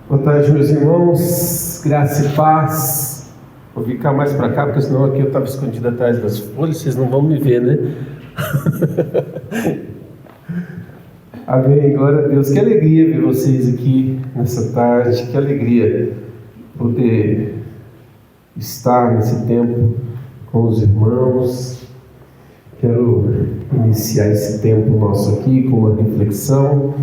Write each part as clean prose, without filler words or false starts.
Boa tarde, meus irmãos, graça e paz. Vou ficar mais para cá, porque senão aqui eu estava escondido atrás das folhas, vocês não vão me ver, né? Amém, glória a Deus. Que alegria ver vocês aqui nessa tarde, que alegria poder estar nesse tempo com os irmãos. Quero iniciar esse tempo nosso aqui com uma reflexão.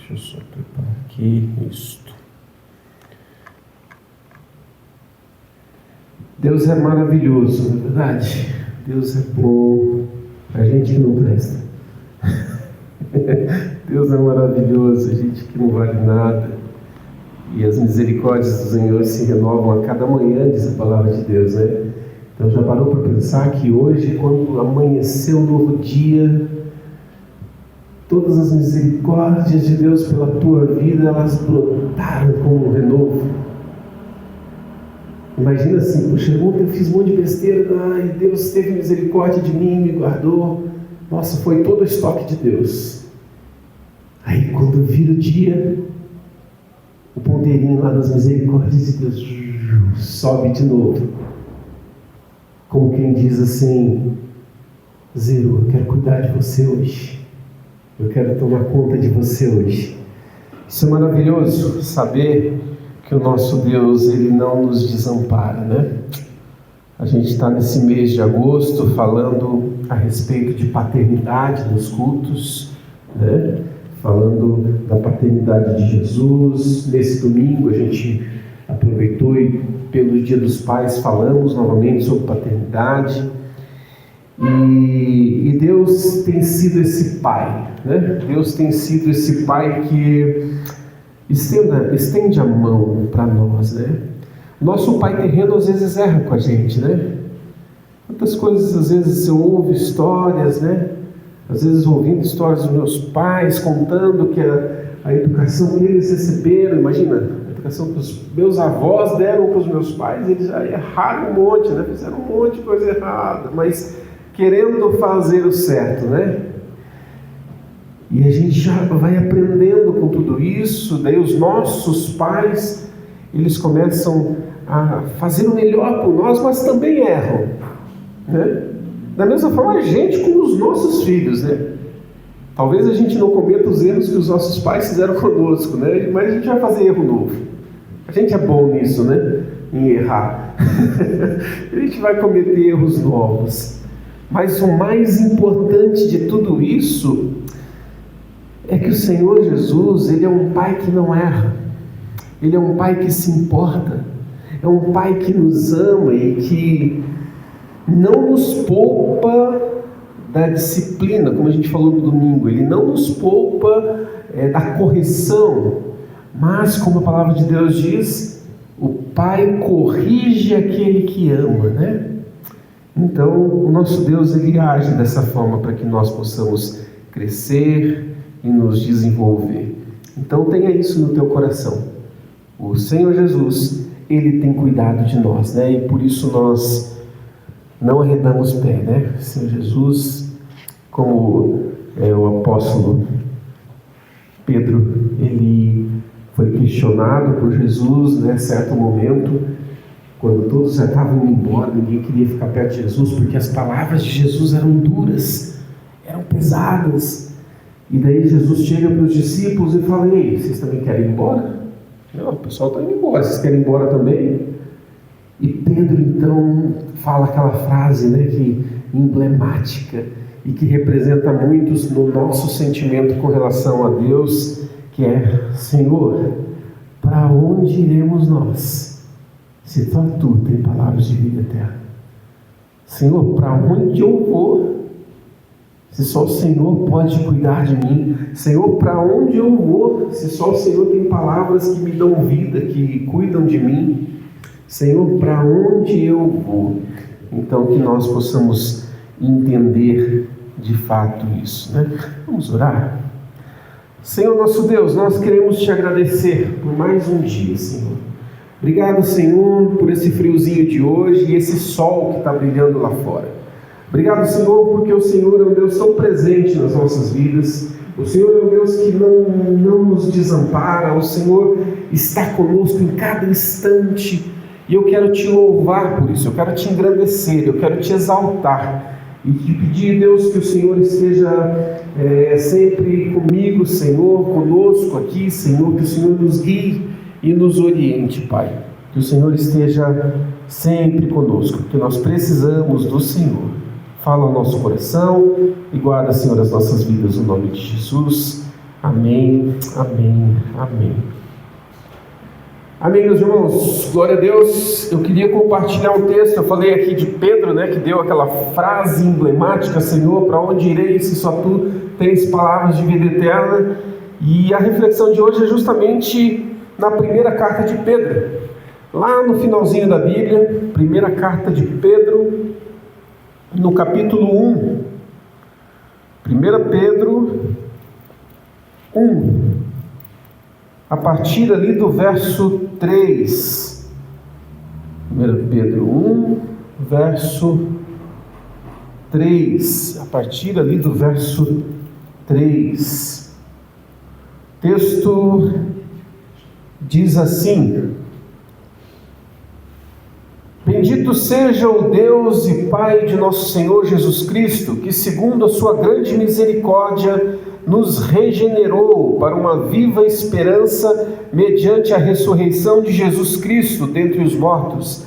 Deixa eu só preparar aqui isto. Deus é maravilhoso, não é verdade? Deus é bom, a gente que não presta. Deus é maravilhoso, a gente que não vale nada. E as misericórdias do Senhor se renovam a cada manhã, diz a palavra de Deus, né? Então já parou para pensar que hoje, quando amanhecer um novo dia, todas as misericórdias de Deus pela tua vida, elas brotaram como um renovo. Imagina assim, puxa, ontem eu fiz um monte de besteira, ai, Deus teve misericórdia de mim, me guardou. Nossa, foi todo o estoque de Deus. Aí quando vira o dia, o ponteirinho lá das misericórdias de Deus sobe de novo. Como quem diz assim, zerou, eu quero cuidar de você hoje. Eu quero tomar conta de você hoje. Isso é maravilhoso, saber que o nosso Deus, Ele não nos desampara, né? A gente está nesse mês de agosto falando a respeito de paternidade nos cultos, né? Falando da paternidade de Jesus. Nesse domingo a gente aproveitou e pelo Dia dos Pais falamos novamente sobre paternidade. E Deus tem sido esse Pai, né? Deus tem sido esse Pai que estende a mão para nós, né? Nosso pai terreno às vezes erra com a gente, né? Quantas coisas às vezes eu ouvo histórias, né? Às vezes ouvindo histórias dos meus pais, contando que a educação que eles receberam, imagina, a educação que os meus avós deram para os meus pais, eles já erraram um monte, né? Fizeram um monte de coisa errada, mas querendo fazer o certo, né? E a gente já vai aprendendo com tudo isso, daí os nossos pais, eles começam a fazer o melhor por nós, mas também erram, né? Da mesma forma a gente com os nossos filhos, né? Talvez a gente não cometa os erros que os nossos pais fizeram conosco, né? Mas a gente vai fazer erro novo. A gente é bom nisso, né? Em errar. A gente vai cometer erros novos. Mas o mais importante de tudo isso é que o Senhor Jesus, Ele é um Pai que não erra. Ele é um Pai que se importa. É um Pai que nos ama e que não nos poupa da disciplina, como a gente falou no domingo. Ele não nos poupa da correção, mas, como a palavra de Deus diz, o Pai corrige aquele que ama, né? Então, o nosso Deus, Ele age dessa forma para que nós possamos crescer e nos desenvolver. Então, tenha isso no teu coração. O Senhor Jesus, Ele tem cuidado de nós, né? E por isso nós não arredamos pé, né? O Senhor Jesus, como o apóstolo Pedro, ele foi questionado por Jesus, né? Certo momento, quando todos já estavam indo embora, ninguém queria ficar perto de Jesus, porque as palavras de Jesus eram duras, eram pesadas. E daí Jesus chega para os discípulos e fala: ei, vocês também querem ir embora? Não, o pessoal está indo embora, vocês querem ir embora também? E Pedro então fala aquela frase, né, que emblemática e que representa muitos no nosso sentimento com relação a Deus, que é: Senhor, para onde iremos nós, se só Tu tem palavras de vida eterna? Senhor, para onde eu vou, se só o Senhor pode cuidar de mim? Senhor, para onde eu vou, se só o Senhor tem palavras que me dão vida, que cuidam de mim? Senhor, para onde eu vou? Então, que nós possamos entender de fato isso, né? Vamos orar? Senhor nosso Deus, nós queremos Te agradecer por mais um dia, Senhor. Obrigado, Senhor, por esse friozinho de hoje e esse sol que está brilhando lá fora. Obrigado, Senhor, porque o Senhor é um Deus tão presente nas nossas vidas. O Senhor é um Deus que não nos desampara. O Senhor está conosco em cada instante. E eu quero te louvar por isso, eu quero te engrandecer, eu quero te exaltar. E te pedir, Deus, que o Senhor esteja sempre comigo, Senhor, conosco aqui, Senhor, que o Senhor nos guie e nos oriente, Pai. Que o Senhor esteja sempre conosco, porque nós precisamos do Senhor. Fala ao nosso coração e guarda, Senhor, as nossas vidas, no nome de Jesus. Amém, amém, amém. Amém, meus irmãos. Glória a Deus. Eu queria compartilhar um texto. Eu falei aqui de Pedro, né, que deu aquela frase emblemática: Senhor, para onde irei se só tu tens palavras de vida eterna? E a reflexão de hoje é justamente na primeira carta de Pedro. Lá no finalzinho da Bíblia, primeira carta de Pedro, no capítulo 1, 1 Pedro 1, a partir ali do verso 3, 1 Pedro 1, verso 3, a partir ali do verso 3, o texto diz assim: Bendito seja o Deus e Pai de nosso Senhor Jesus Cristo, que segundo a sua grande misericórdia nos regenerou para uma viva esperança mediante a ressurreição de Jesus Cristo dentre os mortos,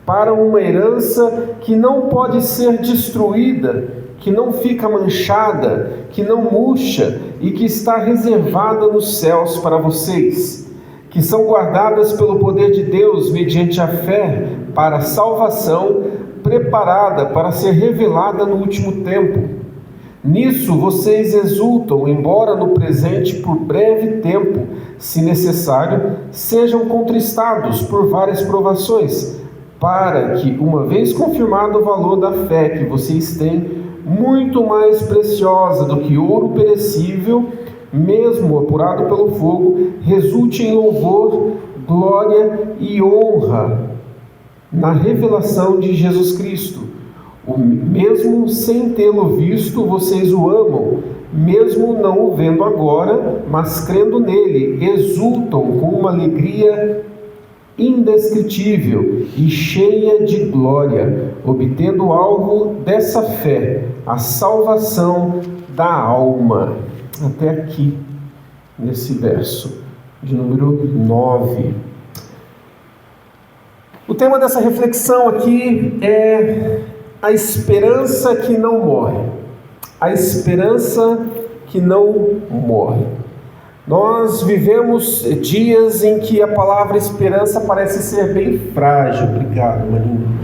para uma herança que não pode ser destruída, que não fica manchada, que não murcha e que está reservada nos céus para vocês, que são guardadas pelo poder de Deus mediante a fé para a salvação, preparada para ser revelada no último tempo. Nisso vocês exultam, embora no presente, por breve tempo, se necessário, sejam contristados por várias provações, para que, uma vez confirmado o valor da fé que vocês têm, muito mais preciosa do que ouro perecível, mesmo apurado pelo fogo, resulte em louvor, glória e honra na revelação de Jesus Cristo. Mesmo sem tê-lo visto, vocês o amam, mesmo não o vendo agora, mas crendo nele, exultam com uma alegria indescritível e cheia de glória, obtendo alvo dessa fé, a salvação da alma. Até aqui, nesse verso de número 9. O tema dessa reflexão aqui é a esperança que não morre. A esperança que não morre. Nós vivemos dias em que a palavra esperança parece ser bem frágil. Obrigado, Marinho.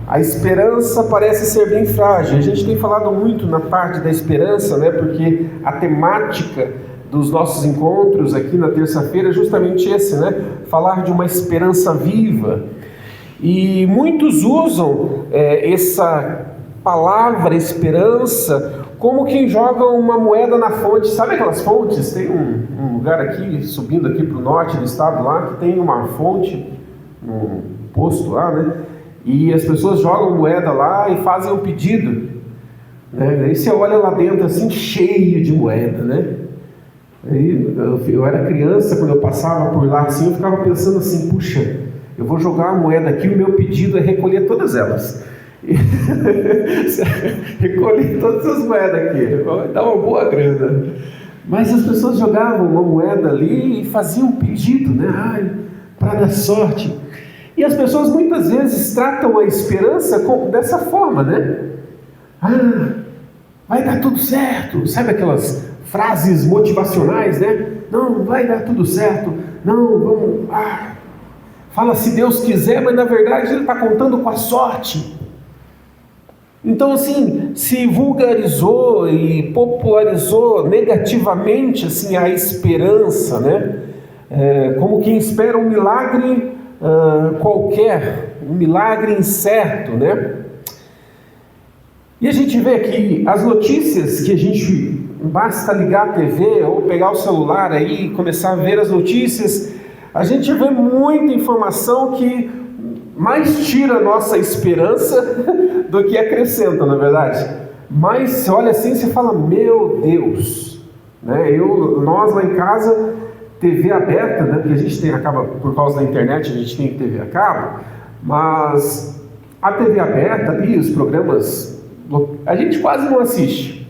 A esperança parece ser bem frágil. A gente tem falado muito na parte da esperança, né? Porque a temática dos nossos encontros aqui na terça-feira é justamente esse, né? Falar de uma esperança viva. E muitos usam essa palavra esperança como quem joga uma moeda na fonte. Sabe aquelas fontes? Tem um lugar aqui, subindo aqui para o norte do estado lá, que tem uma fonte, um posto lá, né? E as pessoas jogam moeda lá e fazem um pedido, né? Aí você olha lá dentro assim, cheio de moeda, né? Aí eu era criança, quando eu passava por lá assim, eu ficava pensando assim: puxa, eu vou jogar a moeda aqui, o meu pedido é recolher todas elas. Recolher todas as moedas aqui, vai dar uma boa grana. Mas as pessoas jogavam uma moeda ali e faziam um pedido, né? Ai, para dar sorte. E as pessoas muitas vezes tratam a esperança dessa forma, né? Ah, vai dar tudo certo. Sabe aquelas frases motivacionais, né? Não, vai dar tudo certo. Não, vamos... fala se Deus quiser, mas na verdade ele está contando com a sorte. Então assim, se vulgarizou e popularizou negativamente assim, a esperança, né? Como quem espera um milagre qualquer, um milagre incerto, né? E a gente vê que as notícias que a gente, basta ligar a TV ou pegar o celular aí e começar a ver as notícias, a gente vê muita informação que mais tira a nossa esperança do que acrescenta, na verdade. Mas você olha assim e você fala, meu Deus, né? Nós lá em casa, TV aberta, né? Porque a gente acaba, por causa da internet, a gente tem TV a cabo, mas a TV aberta ali, os programas, a gente quase não assiste.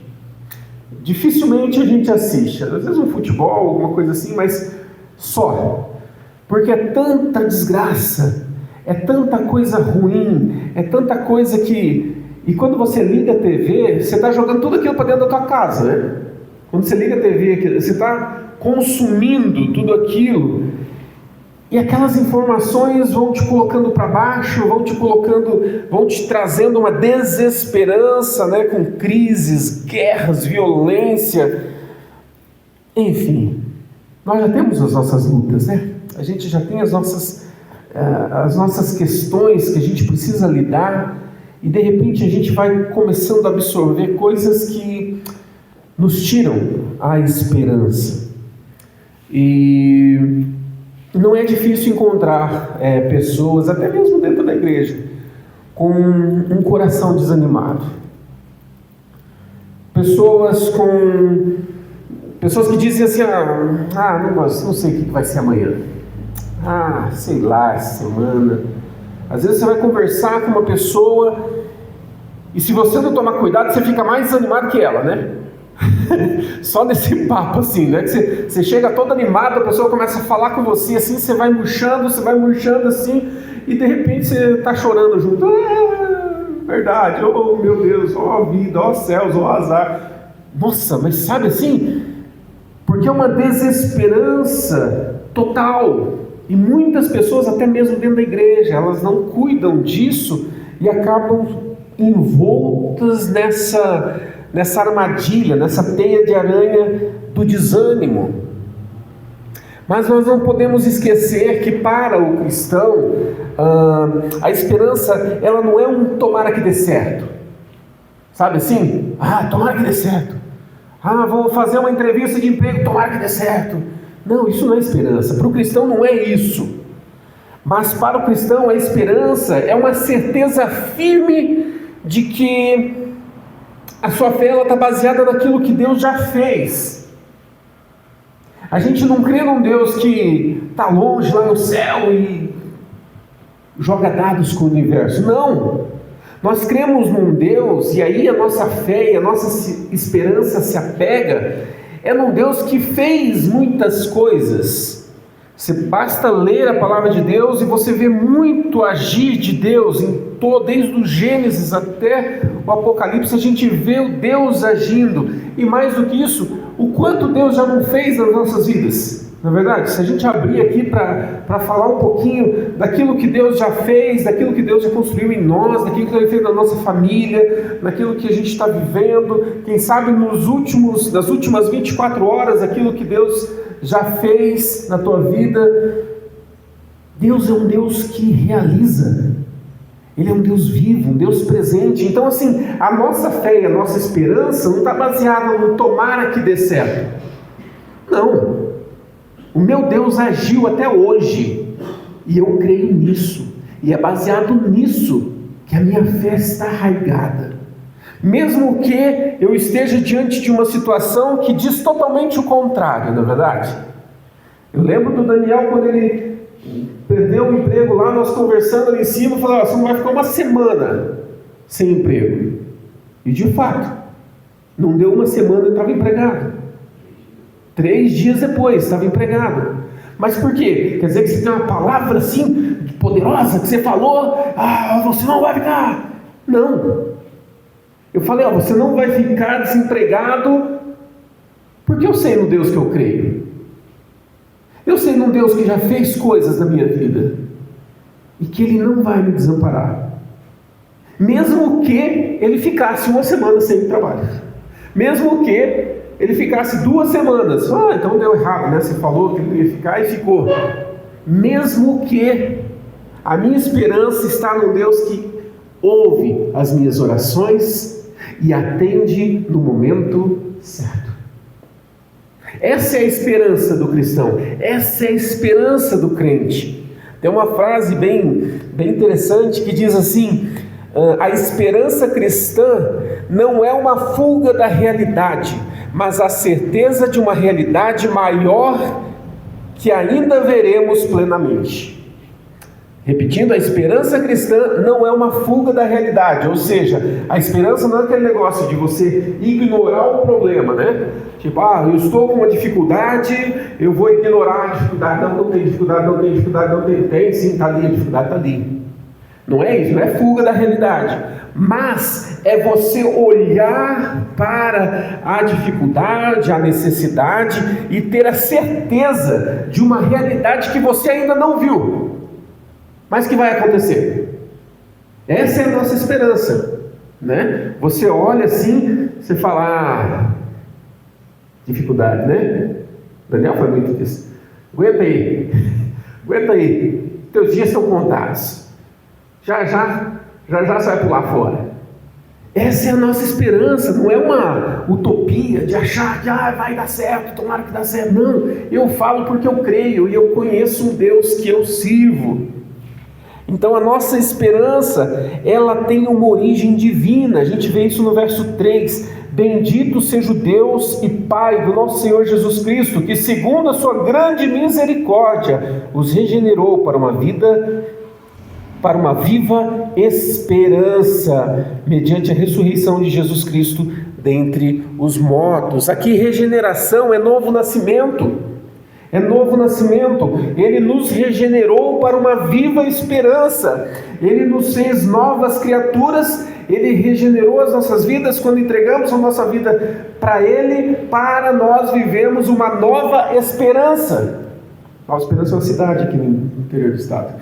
Dificilmente a gente assiste, às vezes um futebol, alguma coisa assim, mas só. Porque é tanta desgraça, é tanta coisa ruim, é tanta coisa que... E quando você liga a TV, você está jogando tudo aquilo para dentro da tua casa, né? Quando você liga a TV, você está consumindo tudo aquilo, e aquelas informações vão te colocando para baixo, vão te trazendo uma desesperança, né? Com crises, guerras, violência, enfim, nós já temos as nossas lutas, né? A gente já tem as nossas questões que a gente precisa lidar, e de repente a gente vai começando a absorver coisas que nos tiram a esperança. E não é difícil encontrar pessoas, até mesmo dentro da igreja, com um coração desanimado. Pessoas que dizem assim, não sei o que vai ser amanhã. Sei lá, essa semana. Às vezes você vai conversar com uma pessoa e se você não tomar cuidado, você fica mais desanimado que ela, né? Só nesse papo assim, né? Que você chega todo animado, a pessoa começa a falar com você assim, você vai murchando assim, e de repente você está chorando junto. Verdade, oh meu Deus, oh vida, oh céus, oh azar. Nossa, mas sabe assim? Porque é uma desesperança total. E muitas pessoas, até mesmo dentro da igreja, elas não cuidam disso e acabam envoltas nessa armadilha, nessa teia de aranha do desânimo. Mas nós não podemos esquecer que para o cristão, a esperança, ela não é um tomara que dê certo. Sabe assim? Tomara que dê certo. Vou fazer uma entrevista de emprego, tomara que dê certo. Não, isso não é esperança. Para o cristão não é isso. Mas para o cristão a esperança é uma certeza firme de que a sua fé está baseada naquilo que Deus já fez. A gente não crê num Deus que está longe lá no céu e joga dados com o universo. Não! Nós cremos num Deus, e aí a nossa fé e a nossa esperança se apega, é num Deus que fez muitas coisas. Você basta ler a palavra de Deus e você vê muito agir de Deus, desde o Gênesis até o Apocalipse, a gente vê o Deus agindo. E mais do que isso, o quanto Deus já não fez nas nossas vidas. Na verdade, se a gente abrir aqui para falar um pouquinho daquilo que Deus já fez, daquilo que Deus já construiu em nós, daquilo que Ele fez na nossa família, daquilo que a gente está vivendo, quem sabe nas últimas 24 horas, aquilo que Deus já fez na tua vida. Deus é um Deus que realiza. Ele é um Deus vivo, um Deus presente. Então assim, a nossa fé e a nossa esperança não está baseada no tomara que dê certo. Não. O meu Deus agiu até hoje, e eu creio nisso, e é baseado nisso que a minha fé está arraigada. Mesmo que eu esteja diante de uma situação que diz totalmente o contrário, não é verdade? Eu lembro do Daniel, quando ele perdeu o emprego lá, nós conversando ali em cima, falou, você não vai ficar uma semana sem emprego. E de fato, não deu uma semana, eu estava empregado. 3 dias depois, estava empregado. Mas por quê? Quer dizer que você tem uma palavra assim, poderosa, que você falou, você não vai ficar. Não. Eu falei, você não vai ficar desempregado, porque eu sei no Deus que eu creio. Eu sei num Deus que já fez coisas na minha vida, e que Ele não vai me desamparar. Mesmo que Ele ficasse uma semana sem trabalho. Mesmo que Ele ficasse 2 semanas. Então deu errado, né? Você falou que ele ia ficar e ficou. Mesmo que a minha esperança está no Deus que ouve as minhas orações e atende no momento certo. Essa é a esperança do cristão. Essa é a esperança do crente. Tem uma frase bem interessante que diz assim: a esperança cristã não é uma fuga da realidade, mas a certeza de uma realidade maior que ainda veremos plenamente. Repetindo, a esperança cristã não é uma fuga da realidade, ou seja, a esperança não é aquele negócio de você ignorar o problema, né? Tipo, eu estou com uma dificuldade, eu vou ignorar a dificuldade. Não tem dificuldade, não tem dificuldade, não tem. Tem sim, está ali, a dificuldade está ali. Não é isso, não é fuga da realidade, mas é você olhar para a dificuldade, a necessidade e ter a certeza de uma realidade que você ainda não viu, mas que vai acontecer. Essa é a nossa esperança, né? Você olha assim, você fala, dificuldade, né? Daniel foi muito isso. Aguenta aí, teus dias são contados. Já você vai pular fora. Essa é a nossa esperança, não é uma utopia de achar que vai dar certo, tomara que dá certo. Não, eu falo porque eu creio e eu conheço um Deus que eu sirvo. Então a nossa esperança, ela tem uma origem divina. A gente vê isso no verso 3: bendito seja o Deus e Pai do nosso Senhor Jesus Cristo, que segundo a sua grande misericórdia os regenerou para uma viva esperança, mediante a ressurreição de Jesus Cristo dentre os mortos. Aqui regeneração é novo nascimento. É novo nascimento. Ele nos regenerou para uma viva esperança. Ele nos fez novas criaturas. Ele regenerou as nossas vidas quando entregamos a nossa vida para Ele, para nós vivemos uma nova esperança. Nova Esperança é uma cidade aqui no interior do estado.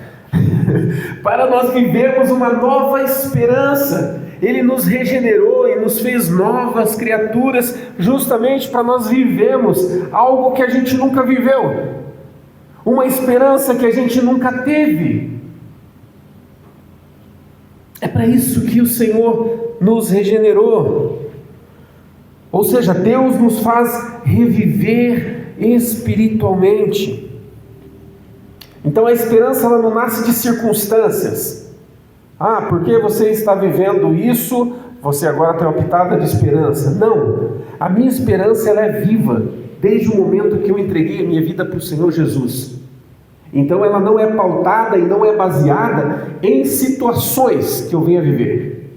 Para nós vivemos uma nova esperança. Ele nos regenerou e nos fez novas criaturas, justamente para nós vivemos algo que a gente nunca viveu, uma esperança que a gente nunca teve. É para isso que o Senhor nos regenerou. Ou seja, Deus nos faz reviver espiritualmente. Então a esperança, ela não nasce de circunstâncias. Porque você está vivendo isso, você agora tem uma pitada de esperança. Não, a minha esperança, ela é viva desde o momento que eu entreguei a minha vida para o Senhor Jesus. Então ela não é pautada e não é baseada em situações que eu venha viver.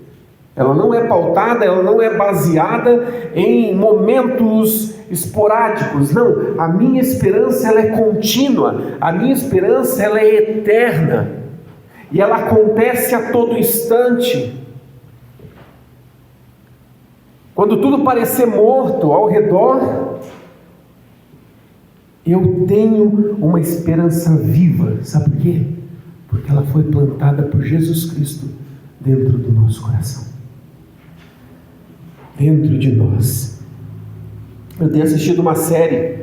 Ela não é pautada, ela não é baseada em momentos esporádicos. Não, a minha esperança, ela é contínua. A minha esperança, ela é eterna. E ela acontece a todo instante. Quando tudo parecer morto ao redor, eu tenho uma esperança viva. Sabe por quê? Porque ela foi plantada por Jesus Cristo dentro do nosso coração, dentro de nós. Eu tenho assistido uma série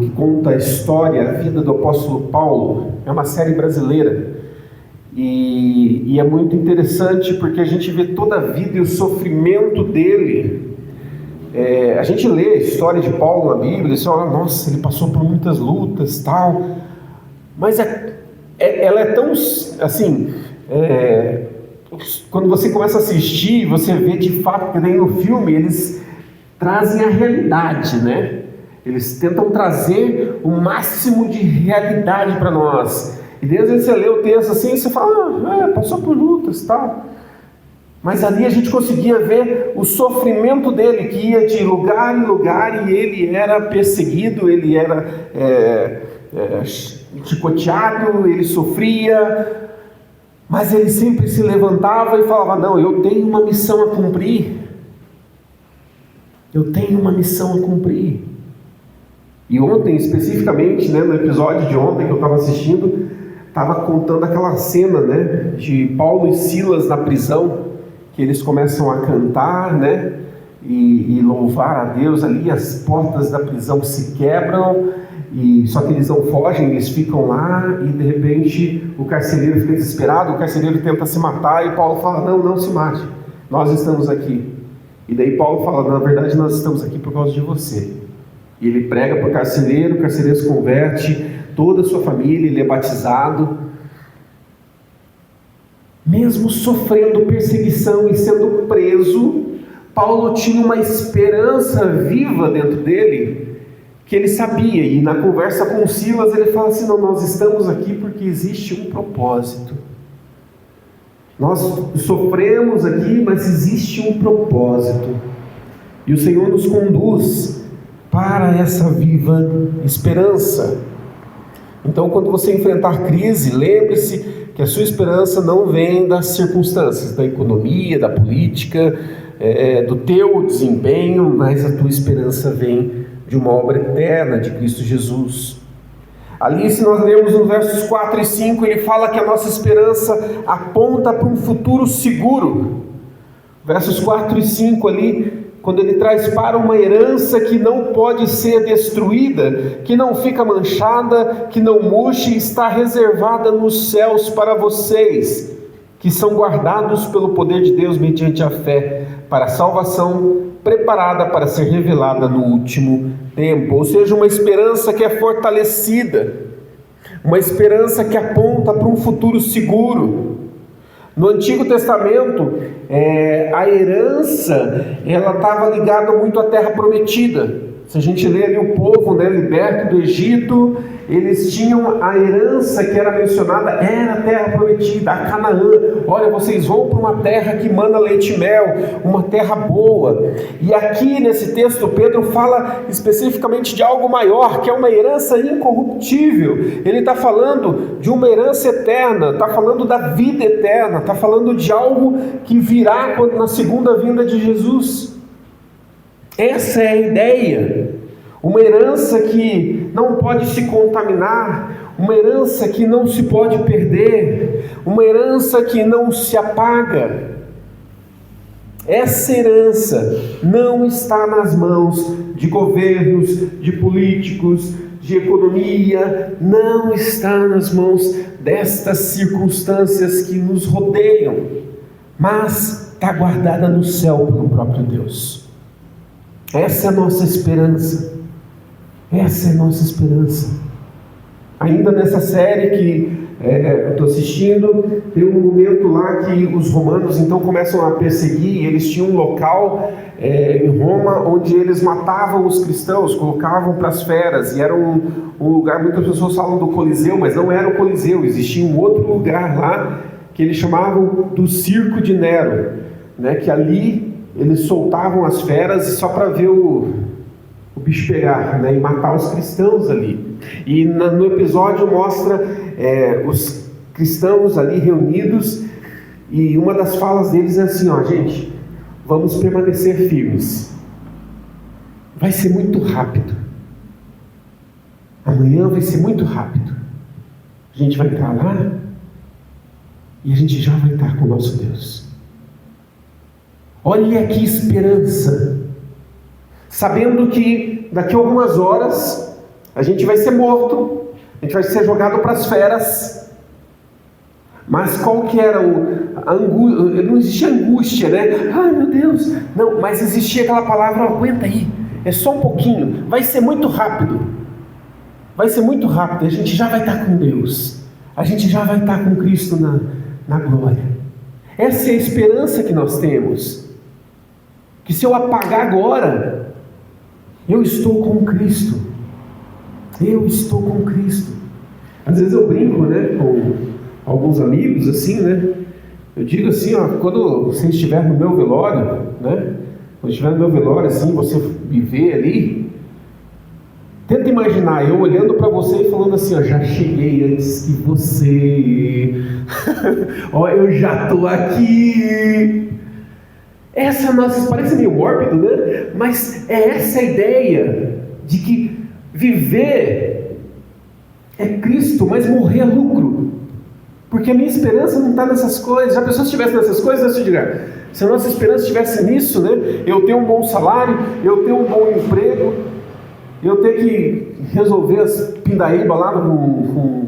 que conta a história, a vida do apóstolo Paulo. É uma série brasileira e é muito interessante porque a gente vê toda a vida e o sofrimento dele. A gente lê a história de Paulo na Bíblia e você olha, nossa, ele passou por muitas lutas, tal, mas ela é tão assim, quando você começa a assistir, você vê de fato que nem no filme eles trazem a realidade, né? Eles tentam trazer o máximo de realidade para nós. E daí, às vezes você lê o texto assim e você fala, passou por lutas, tal. Mas ali a gente conseguia ver o sofrimento dele, que ia de lugar em lugar, e ele era perseguido, ele era chicoteado, ele sofria, mas ele sempre se levantava e falava, não, eu tenho uma missão a cumprir. Eu tenho uma missão a cumprir. E ontem, especificamente, né, no episódio de ontem que eu estava assistindo, estava contando aquela cena, né, de Paulo e Silas na prisão, que eles começam a cantar, né, e louvar a Deus ali, as portas da prisão se quebram, só que eles não fogem, eles ficam lá, e de repente o carcereiro fica desesperado, o carcereiro tenta se matar, e Paulo fala, não se mate, nós estamos aqui. E daí Paulo fala, na verdade nós estamos aqui por causa de você. E ele prega para o carcereiro se converte, toda a sua família, ele é batizado. Mesmo sofrendo perseguição e sendo preso, Paulo tinha uma esperança viva dentro dele, que ele sabia, e na conversa com Silas ele fala assim: não, nós estamos aqui porque existe um propósito. Nós sofremos aqui, mas existe um propósito. E o Senhor nos conduz para essa viva esperança. Então, quando você enfrentar crise, lembre-se que a sua esperança não vem das circunstâncias, da economia, da política, do teu desempenho, mas a tua esperança vem de uma obra eterna de Cristo Jesus. Ali, se nós lermos nos versos 4 e 5, ele fala que a nossa esperança aponta para um futuro seguro. Versos 4 e 5 ali, quando ele traz para uma herança que não pode ser destruída, que não fica manchada, que não murche, está reservada nos céus para vocês, que são guardados pelo poder de Deus mediante a fé, para a salvação preparada para ser revelada no último tempo. Ou seja, uma esperança que é fortalecida, uma esperança que aponta para um futuro seguro. No Antigo Testamento, a herança, ela estava ligada muito à terra prometida. Se a gente lê ali o povo, liberto do Egito, eles tinham a herança que era mencionada, era a terra prometida, a Canaã. Olha, vocês vão para uma terra que mana leite e mel, uma terra boa. E aqui nesse texto Pedro fala especificamente de algo maior, que é uma herança incorruptível. Ele está falando de uma herança eterna, está falando da vida eterna, está falando de algo que virá na segunda vinda de Jesus. Essa é a ideia, uma herança que não pode se contaminar, uma herança que não se pode perder, uma herança que não se apaga. Essa herança não está nas mãos de governos, de políticos, de economia, não está nas mãos destas circunstâncias que nos rodeiam, mas está guardada no céu pelo próprio Deus. Essa é a nossa esperança. Essa é a nossa esperança. Ainda nessa série que eu estou assistindo, tem um momento lá que os romanos então começam a perseguir. Eles tinham um local em Roma onde eles matavam os cristãos, colocavam para as feras, e era um lugar, muitas pessoas falam do Coliseu, mas não era o Coliseu, existia um outro lugar lá que eles chamavam do Circo de Nero, que ali eles soltavam as feras só para ver o bicho pegar, e matar os cristãos ali. E no episódio mostra os cristãos ali reunidos, e uma das falas deles é assim: gente, vamos permanecer firmes, vai ser muito rápido, amanhã vai ser muito rápido, a gente vai entrar lá e a gente já vai estar com o nosso Deus. Olha que esperança, sabendo que daqui a algumas horas a gente vai ser morto, a gente vai ser jogado para as feras. Mas qual que era a angústia? Não existia angústia, Ai meu Deus, não, mas existia aquela palavra: aguenta aí, é só um pouquinho, vai ser muito rápido, a gente já vai estar com Deus, a gente já vai estar com Cristo na glória. Essa é a esperança que nós temos. Que se eu apagar agora, eu estou com Cristo. Eu estou com Cristo. Às vezes eu brinco, com alguns amigos, assim, Eu digo assim, quando você estiver no meu velório, Quando estiver no meu velório, assim, você me vê ali, tenta imaginar eu olhando para você e falando assim: já cheguei antes que você. Eu já estou aqui. Essa é a nossa, parece meio mórbido, mas é essa a ideia de que viver é Cristo, mas morrer é lucro, porque a minha esperança não está nessas coisas. Já pensou se estivesse nessas coisas, se a nossa esperança estivesse nisso, eu ter um bom salário, eu ter um bom emprego, eu ter que resolver as pindaíba lá com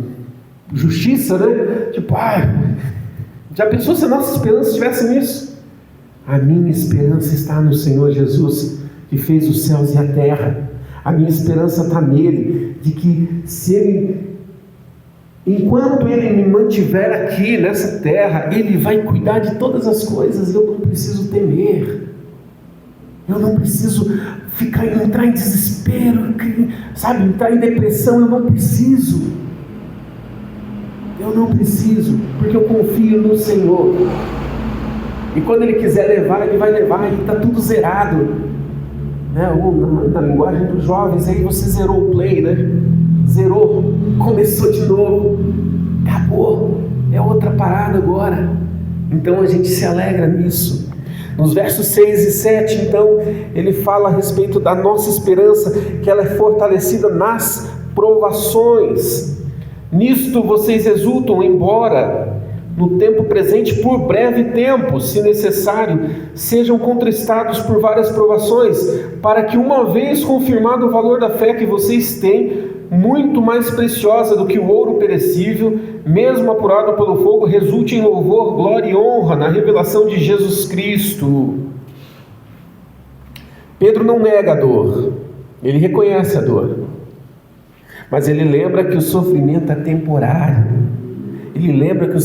justiça, já pensou se a nossa esperança estivesse nisso? A minha esperança está no Senhor Jesus, que fez os céus e a terra. A minha esperança está nele, de que se ele, enquanto ele me mantiver aqui nessa terra, ele vai cuidar de todas as coisas. Eu não preciso temer, eu não preciso entrar em desespero, sabe, entrar em depressão. Eu não preciso, porque eu confio no Senhor. E quando Ele quiser levar, Ele vai levar, e está tudo zerado, né? Na linguagem dos jovens, aí você zerou o play, né? Zerou, começou de novo, acabou, é outra parada agora. Então a gente se alegra nisso. Nos versos 6 e 7, então, ele fala a respeito da nossa esperança, que ela é fortalecida nas provações. Nisto vocês exultam, embora no tempo presente, por breve tempo, se necessário, sejam contristados por várias provações, para que, uma vez confirmado o valor da fé que vocês têm, muito mais preciosa do que o ouro perecível, mesmo apurado pelo fogo, resulte em louvor, glória e honra na revelação de Jesus Cristo. Pedro não nega a dor, ele reconhece a dor, mas ele lembra que o sofrimento é temporário. Ele lembra que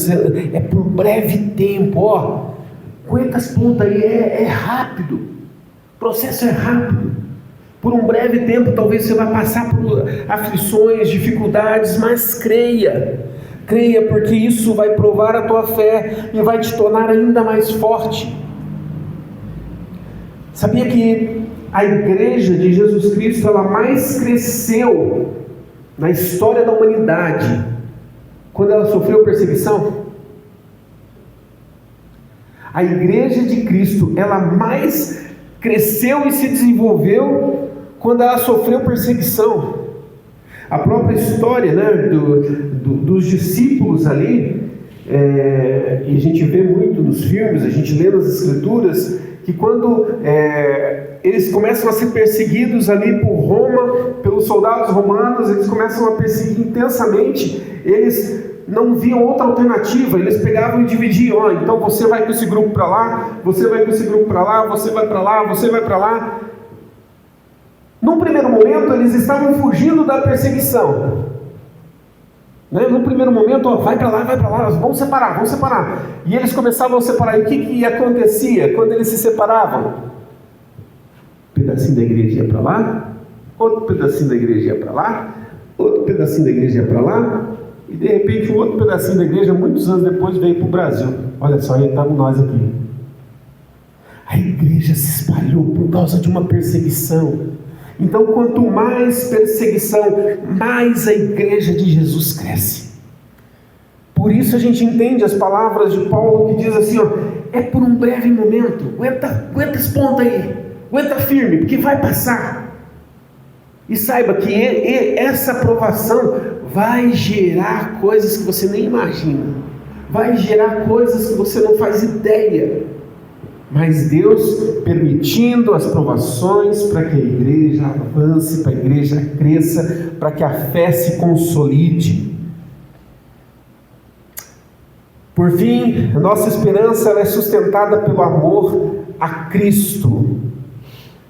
é por breve tempo. Aguenta as pontas aí, é rápido, o processo é rápido. Por um breve tempo, talvez você vai passar por aflições, dificuldades, mas creia, porque isso vai provar a tua fé e vai te tornar ainda mais forte. Sabia que a igreja de Jesus Cristo, ela mais cresceu na história da humanidade quando ela sofreu perseguição? A igreja de Cristo, ela mais cresceu e se desenvolveu quando ela sofreu perseguição. A própria história, né, dos discípulos ali, e a gente vê muito nos filmes, a gente lê nas escrituras, que quando eles começam a ser perseguidos ali por Roma, pelos soldados romanos, eles começam a perseguir intensamente, eles não viam outra alternativa, eles pegavam e dividiam. Então você vai com esse grupo para lá, você vai com esse grupo para lá, você vai para lá, você vai para lá. Num primeiro momento, eles estavam fugindo da perseguição. Num primeiro momento, vai para lá, vamos separar. E eles começavam a separar. E o que acontecia quando eles se separavam? Um pedacinho da igreja ia para lá, outro pedacinho da igreja ia para lá, outro pedacinho da igreja ia para lá, e de repente um outro pedacinho da igreja, muitos anos depois, veio para o Brasil. Olha só, aí estamos nós aqui. A igreja se espalhou por causa de uma perseguição. Então, quanto mais perseguição, mais a igreja de Jesus cresce. Por isso a gente entende as palavras de Paulo, que diz assim, é por um breve momento, aguenta esse ponto aí, aguenta firme, porque vai passar. E saiba que essa provação vai gerar coisas que você nem imagina, vai gerar coisas que você não faz ideia. Mas Deus permitindo as provações para que a igreja avance, para a igreja cresça, para que a fé se consolide. Por fim, a nossa esperança ela é sustentada pelo amor a Cristo.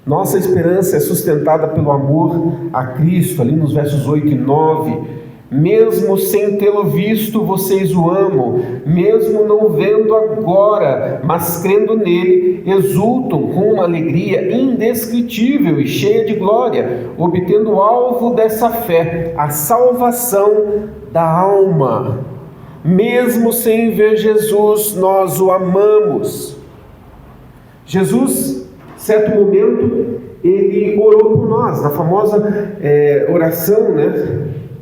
Nossa esperança é sustentada pelo amor a Cristo, ali nos versos 8 e 9. Mesmo sem tê-lo visto, vocês o amam, mesmo não vendo agora, mas crendo nele, exultam com uma alegria indescritível e cheia de glória, obtendo o alvo dessa fé, a salvação da alma. Mesmo sem ver Jesus, nós o amamos. Jesus, certo momento, ele orou por nós, na famosa oração,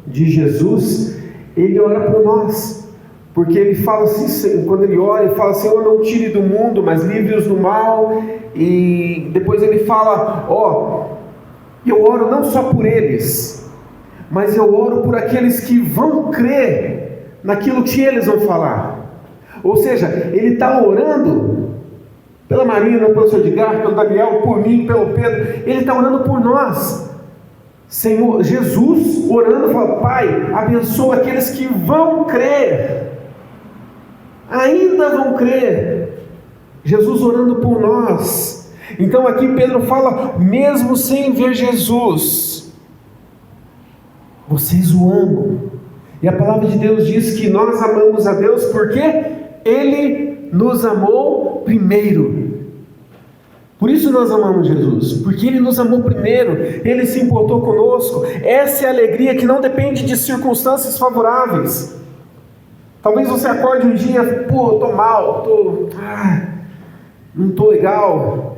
de Jesus, ele ora por nós, porque ele fala assim, quando ele ora, ele fala, Senhor, não tire do mundo, mas livre-os do mal, e depois ele fala, eu oro não só por eles, mas eu oro por aqueles que vão crer naquilo que eles vão falar. Ou seja, ele está orando pela Marina, pelo Sr. Edgar, pelo Daniel, por mim, pelo Pedro, ele está orando por nós. Senhor, Jesus orando, fala, Pai, abençoa aqueles que vão crer, ainda vão crer. Jesus orando por nós. Então aqui Pedro fala, mesmo sem ver Jesus, vocês o amam. E a palavra de Deus diz que nós amamos a Deus porque Ele nos amou primeiro. Por isso nós amamos Jesus, porque Ele nos amou primeiro, Ele se importou conosco. Essa é a alegria que não depende de circunstâncias favoráveis. Talvez você acorde um dia, estou mal, não estou legal.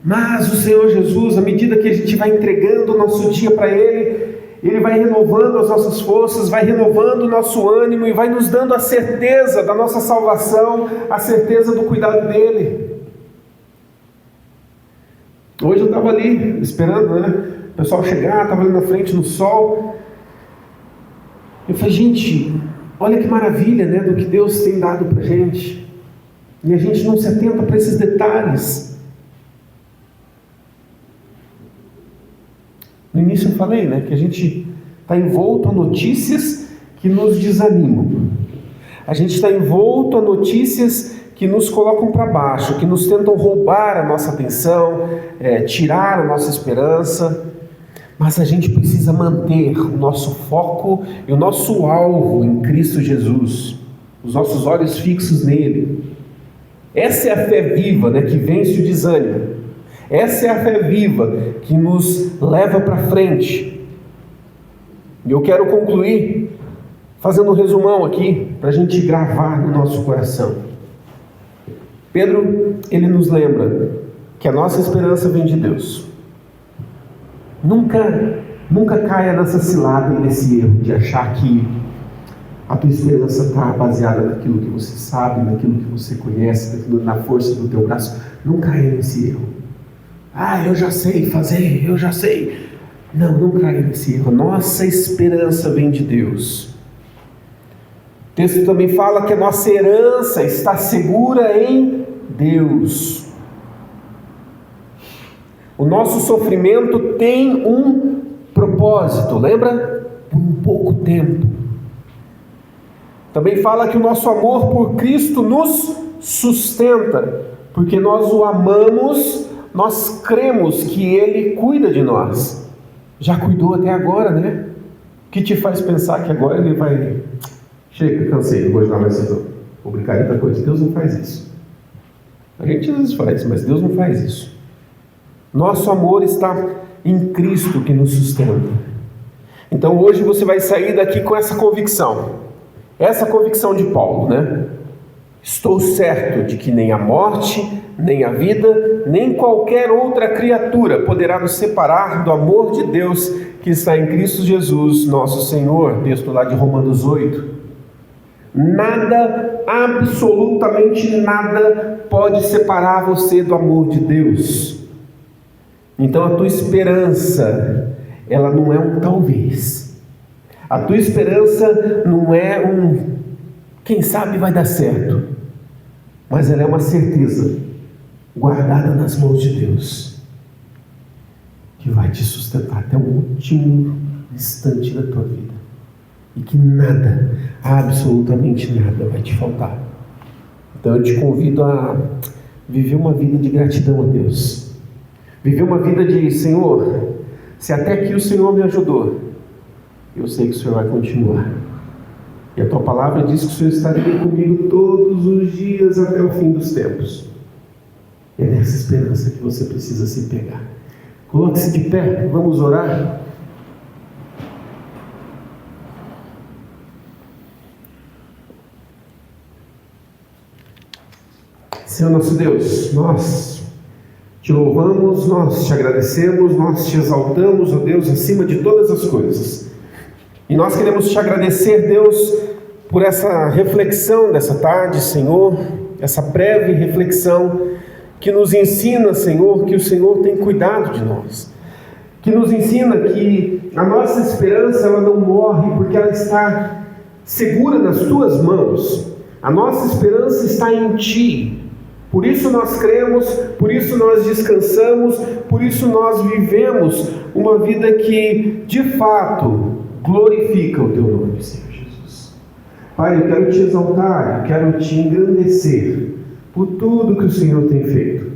Mas o Senhor Jesus, à medida que a gente vai entregando o nosso dia para Ele, Ele vai renovando as nossas forças, vai renovando o nosso ânimo e vai nos dando a certeza da nossa salvação, a certeza do cuidado dEle. Hoje eu estava ali, esperando, o pessoal chegar, estava ali na frente no sol. Eu falei, gente, olha que maravilha, do que Deus tem dado para a gente. E a gente não se atenta para esses detalhes. No início eu falei, que a gente está envolto a notícias que nos desanimam. A gente está envolto a notícias que nos colocam para baixo, que nos tentam roubar a nossa atenção, tirar a nossa esperança. Mas a gente precisa manter o nosso foco e o nosso alvo em Cristo Jesus, os nossos olhos fixos nele. Essa é a fé viva, que vence o desânimo. Essa é a fé viva que nos leva para frente. E eu quero concluir fazendo um resumão aqui, para a gente gravar no nosso coração. Pedro, ele nos lembra que a nossa esperança vem de Deus. Nunca caia nessa cilada e nesse erro de achar que a tua esperança está baseada naquilo que você sabe, naquilo que você conhece, na força do teu braço. Não caia nesse erro. Eu já sei fazer, eu já sei. Não caia nesse erro. Nossa esperança vem de Deus. O texto também fala que a nossa herança está segura em Deus. O nosso sofrimento tem um propósito, lembra? Por um pouco tempo. Também fala que o nosso amor por Cristo nos sustenta, porque nós o amamos, nós cremos que Ele cuida de nós. Já cuidou até agora, O que te faz pensar que agora Ele vai... Chega, cansei, não vou ajudar mais vocês, vou brincar de outra coisa. Deus não faz isso. A gente às vezes faz, mas Deus não faz isso. Nosso amor está em Cristo que nos sustenta. Então hoje você vai sair daqui com essa convicção. Essa convicção de Paulo, Estou certo de que nem a morte, nem a vida, nem qualquer outra criatura poderá nos separar do amor de Deus que está em Cristo Jesus, nosso Senhor. Texto lá de Romanos 8. Nada, absolutamente nada, pode separar você do amor de Deus. Então a tua esperança, ela não é um talvez. A tua esperança não é quem sabe vai dar certo. Mas ela é uma certeza, guardada nas mãos de Deus, que vai te sustentar até o último instante da tua vida. E que nada, absolutamente nada vai te faltar. Então eu te convido a viver uma vida de gratidão a Deus. Viver uma vida de, Senhor, se até aqui o Senhor me ajudou, eu sei que o Senhor vai continuar. E a tua palavra diz que o Senhor estaria comigo todos os dias até o fim dos tempos. É nessa esperança que você precisa se pegar. Coloque-se de pé, vamos orar. Senhor nosso Deus, nós te louvamos, nós te agradecemos, nós te exaltamos, ó Deus, acima de todas as coisas. E nós queremos te agradecer, Deus, por essa reflexão dessa tarde, Senhor, essa breve reflexão que nos ensina, Senhor, que o Senhor tem cuidado de nós. Que nos ensina que a nossa esperança, ela não morre porque ela está segura nas tuas mãos. A nossa esperança está em Ti. Por isso nós cremos, por isso nós descansamos, por isso nós vivemos uma vida que, de fato, glorifica o Teu nome, Senhor Jesus. Pai, eu quero Te exaltar, eu quero Te engrandecer por tudo que o Senhor tem feito.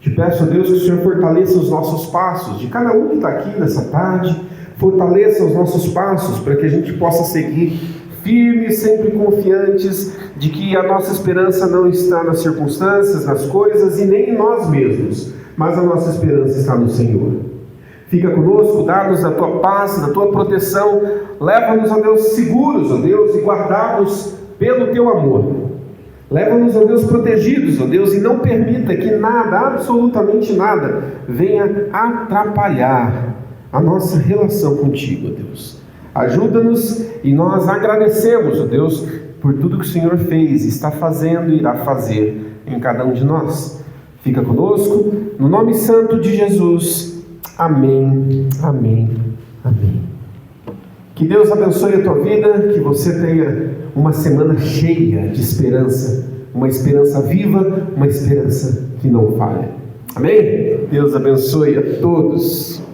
Te peço, Deus, que o Senhor fortaleça os nossos passos, de cada um que está aqui nessa tarde, Fortaleça os nossos passos para que a gente possa seguir firmes, sempre confiantes de que a nossa esperança não está nas circunstâncias, nas coisas e nem em nós mesmos, mas a nossa esperança está no Senhor. Fica conosco, dá-nos da tua paz, da tua proteção, leva-nos, ó Deus, seguros, ó Deus, e guardados pelo teu amor. Leva-nos, ó Deus, protegidos, ó Deus, e não permita que nada, absolutamente nada, venha atrapalhar a nossa relação contigo, ó Deus. Ajuda-nos e nós agradecemos, ó Deus, por tudo que o Senhor fez, está fazendo e irá fazer em cada um de nós. Fica conosco, no nome santo de Jesus. Amém, amém, amém. Que Deus abençoe a tua vida, que você tenha uma semana cheia de esperança, uma esperança viva, uma esperança que não falha. Amém? Deus abençoe a todos.